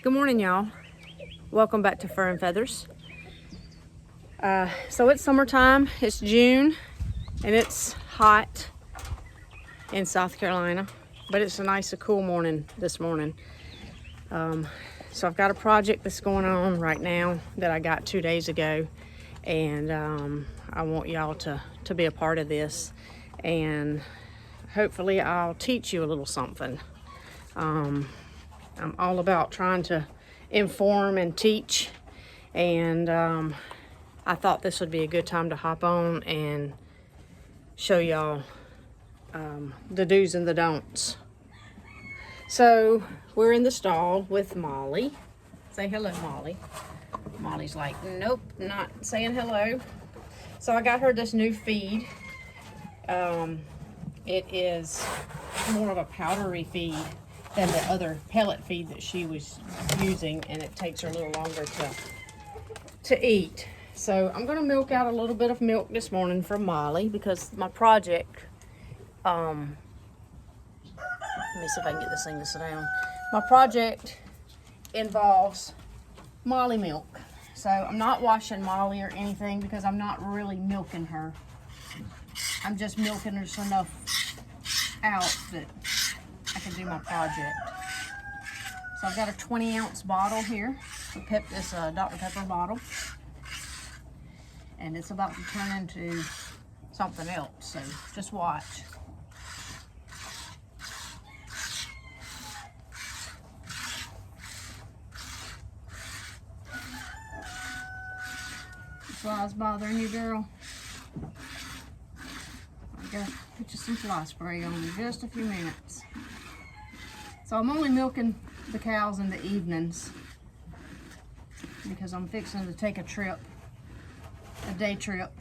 Good morning, y'all. Welcome back to Fur and Feathers. So it's summertime, it's June, and it's hot in South Carolina, but it's a nice, cool morning this morning. So I've got a project that's going on right now that I got 2 days ago, and I want y'all to be a part of this, and hopefully I'll teach you a little something. I'm all about trying to inform and teach, and I thought this would be a good time to hop on and show y'all the do's and the don'ts. So we're in the stall with Molly. Say hello, Molly. Molly's like, nope, not saying hello. So I got her this new feed. It is more of a powdery feed than the other pellet feed that she was using, and it takes her a little longer to eat. So I'm gonna milk out a little bit of milk this morning for Molly because my project, let me see if I can get this thing to sit down. My project involves Molly milk. So I'm not washing Molly or anything because I'm not really milking her. I'm just milking her just enough out that I can do my project. So I've got a 20-ounce bottle here. This Dr. Pepper bottle. And it's about to turn into something else, so just watch. Flies bothering you, girl? I gotta put you some fly spray on in just a few minutes. So I'm only milking the cows in the evenings because I'm fixing to take a trip, a day trip,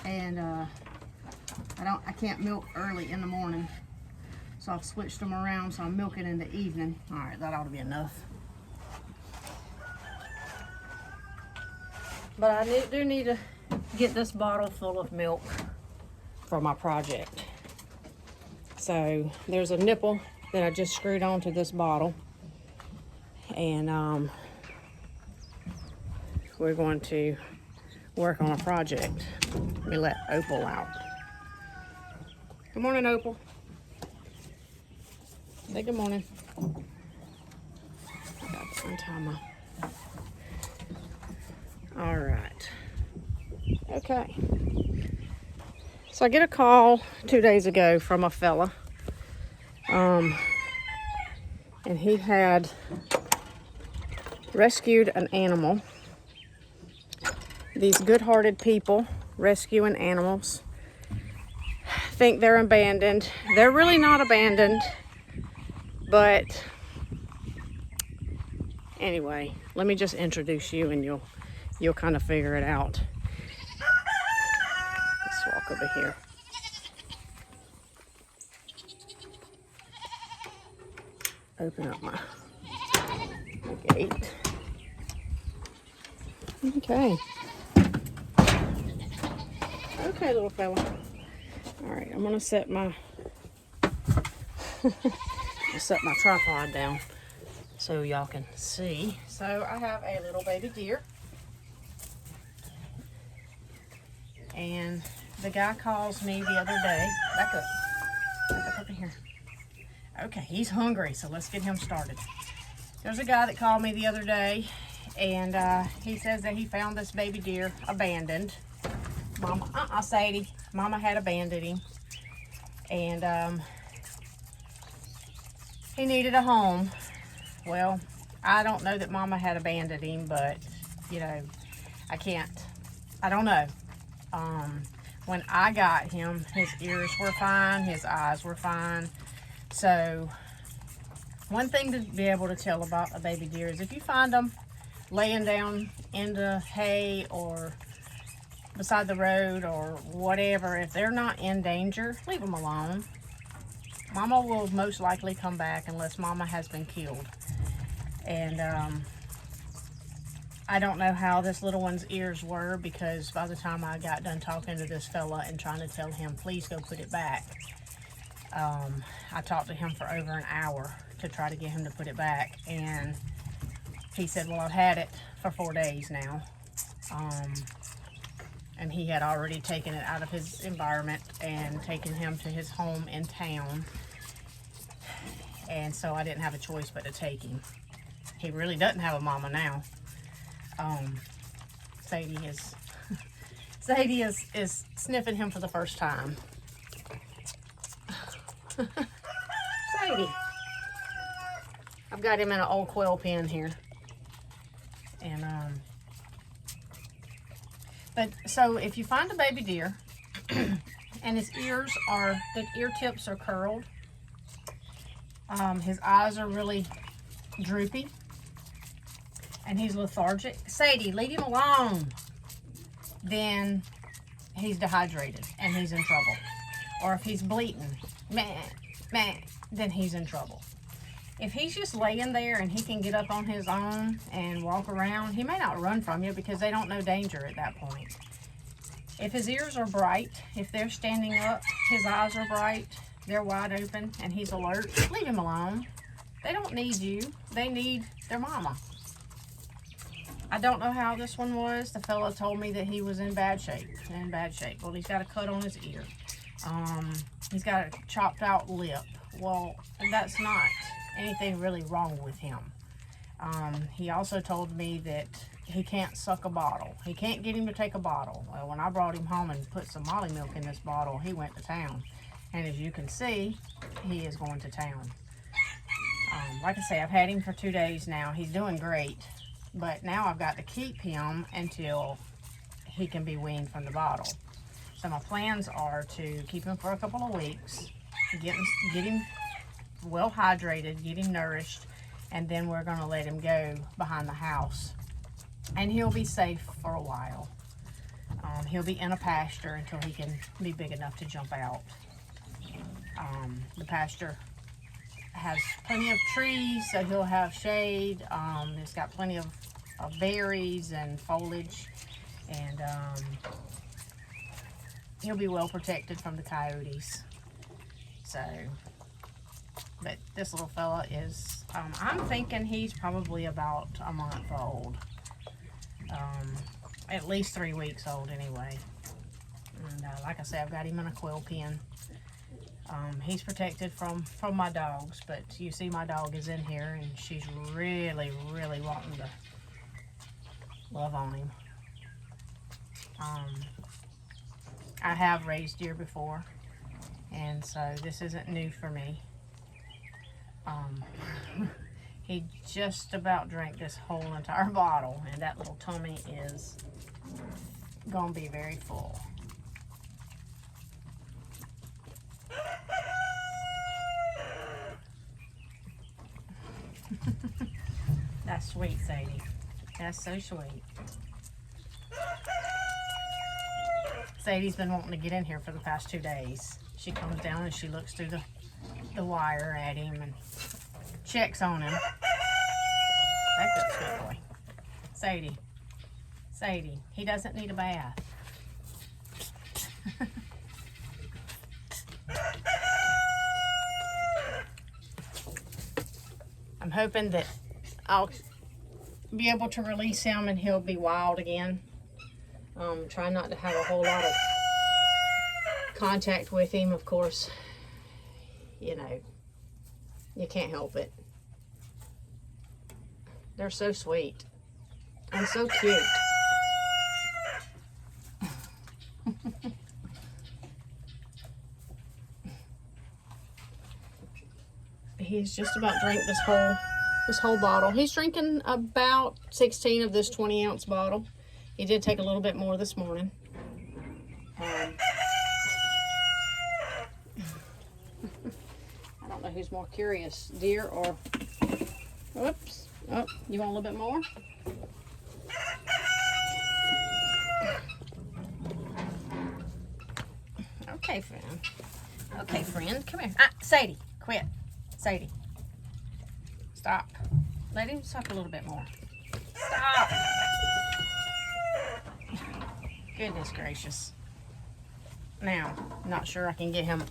and I can't milk early in the morning, so I've switched them around, so I'm milking in the evening. All right, that ought to be enough. But I do need to get this bottle full of milk for my project. So there's a nipple that I just screwed onto this bottle, and we're going to work on a project. Let me let Opal out. Good morning, Opal. Say good morning. I got to untie my... All right. Okay. So I get a call 2 days ago from a fella. And he had rescued an animal. These good-hearted people rescuing animals think they're abandoned. They're really not abandoned, but anyway, let me just introduce you and you'll kind of figure it out. Let's walk over here. Open up my gate. Okay. Okay, little fella. All right, I'm gonna set my tripod down so y'all can see. So I have a little baby deer, and the guy calls me the other day. Back up over here. Okay, he's hungry, so let's get him started. There's a guy that called me the other day, and he says that he found this baby deer abandoned. Sadie, Mama had abandoned him, and he needed a home. Well, I don't know that Mama had abandoned him, but you know, I don't know. When I got him, his ears were fine, his eyes were fine. So one thing to be able to tell about a baby deer is if you find them laying down in the hay or beside the road or whatever, if they're not in danger, leave them alone. Mama will most likely come back unless Mama has been killed. And I don't know how this little one's ears were, because by the time I got done talking to this fella and trying to tell him, please go put it back, I talked to him for over an hour to try to get him to put it back. And he said, well, I've had it for 4 days now. And he had already taken it out of his environment and taken him to his home in town. And so I didn't have a choice but to take him. He really doesn't have a mama now. Sadie is sniffing him for the first time. Sadie. I've got him in an old quill pen here. And but so if you find a baby deer and his ears are, the ear tips are curled, his eyes are really droopy, and he's lethargic. Sadie, leave him alone. Then he's dehydrated and he's in trouble. Or if he's bleating, meh, meh, then he's in trouble. If he's just laying there and he can get up on his own and walk around, he may not run from you because they don't know danger at that point. If his ears are bright, if they're standing up, his eyes are bright, they're wide open, and he's alert, leave him alone. They don't need you. They need their mama. I don't know how this one was. The fella told me that he was in bad shape. Well, he's got a cut on his ear. He's got a chopped out lip. Well, that's not anything really wrong with him. He also told me that he can't suck a bottle. He can't get him to take a bottle. Well, when I brought him home and put some Molly milk in this bottle, he went to town. And as you can see, he is going to town. Like I say, I've had him for 2 days now. He's doing great. But now I've got to keep him until he can be weaned from the bottle. So my plans are to keep him for a couple of weeks, get him well hydrated, get him nourished, and then we're going to let him go behind the house. And he'll be safe for a while. He'll be in a pasture until he can be big enough to jump out. The pasture has plenty of trees, so he'll have shade. It's got plenty of berries and foliage, and he'll be well protected from the coyotes. So, but this little fella is, I'm thinking he's probably about a month old. At least 3 weeks old anyway. And like I said, I've got him in a quill pen. He's protected from my dogs, but you see my dog is in here and she's really, really wanting to love on him. I have raised deer before, and so this isn't new for me. He just about drank this whole entire bottle, and that little tummy is gonna be very full. That's sweet, Sadie. That's so sweet. Sadie's been wanting to get in here for the past 2 days. She comes down and she looks through the wire at him and checks on him. That's a good boy. Sadie, he doesn't need a bath. I'm hoping that I'll be able to release him and he'll be wild again. Try not to have a whole lot of contact with him, of course. You know, you can't help it. They're so sweet and so cute. He's just about drank this whole bottle. He's drinking about 16 of this 20-ounce bottle. He did take a little bit more this morning. I don't know who's more curious, deer or... Whoops. Oh, you want a little bit more? Okay, friend. Okay, friend. Come here. Sadie, quit. Sadie. Stop. Let him suck a little bit more. Stop. Goodness gracious. Now, I'm not sure I can get him.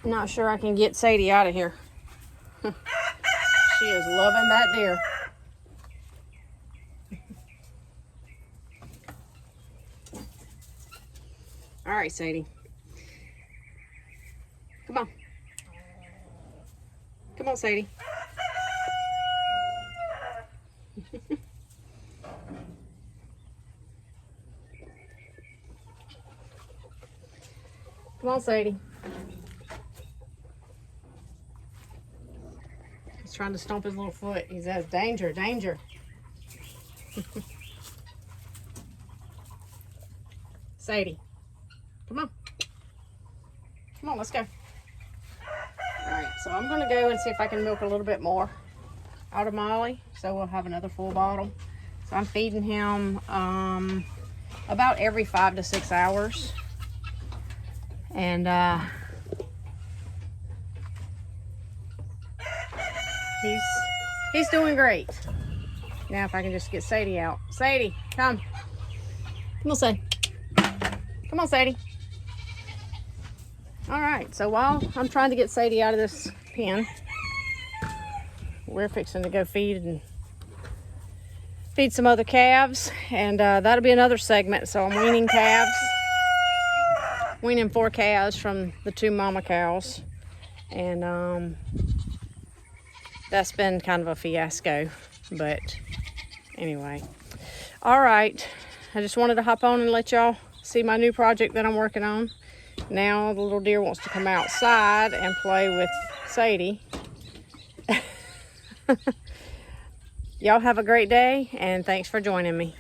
Not sure I can get Sadie out of here. She is loving that deer. All right, Sadie. Come on. Come on, Sadie. Come on, Sadie. He's trying to stomp his little foot. He says, danger, danger. Sadie, come on. Come on, let's go. All right, so I'm gonna go and see if I can milk a little bit more out of Molly, so we'll have another full bottle. So I'm feeding him about every 5 to 6 hours. And he's doing great. Now if I can just get Sadie out. Sadie, come. Come on, Sadie. Come on, Sadie. All right, so while I'm trying to get Sadie out of this pen, we're fixing to go feed some other calves, and that'll be another segment. So I'm weaning calves. Weaning 4 calves from the 2 mama cows, and that's been kind of a fiasco, but anyway. All right, I just wanted to hop on and let y'all see my new project that I'm working on. Now the little deer wants to come outside and play with Sadie. Y'all have a great day, and thanks for joining me.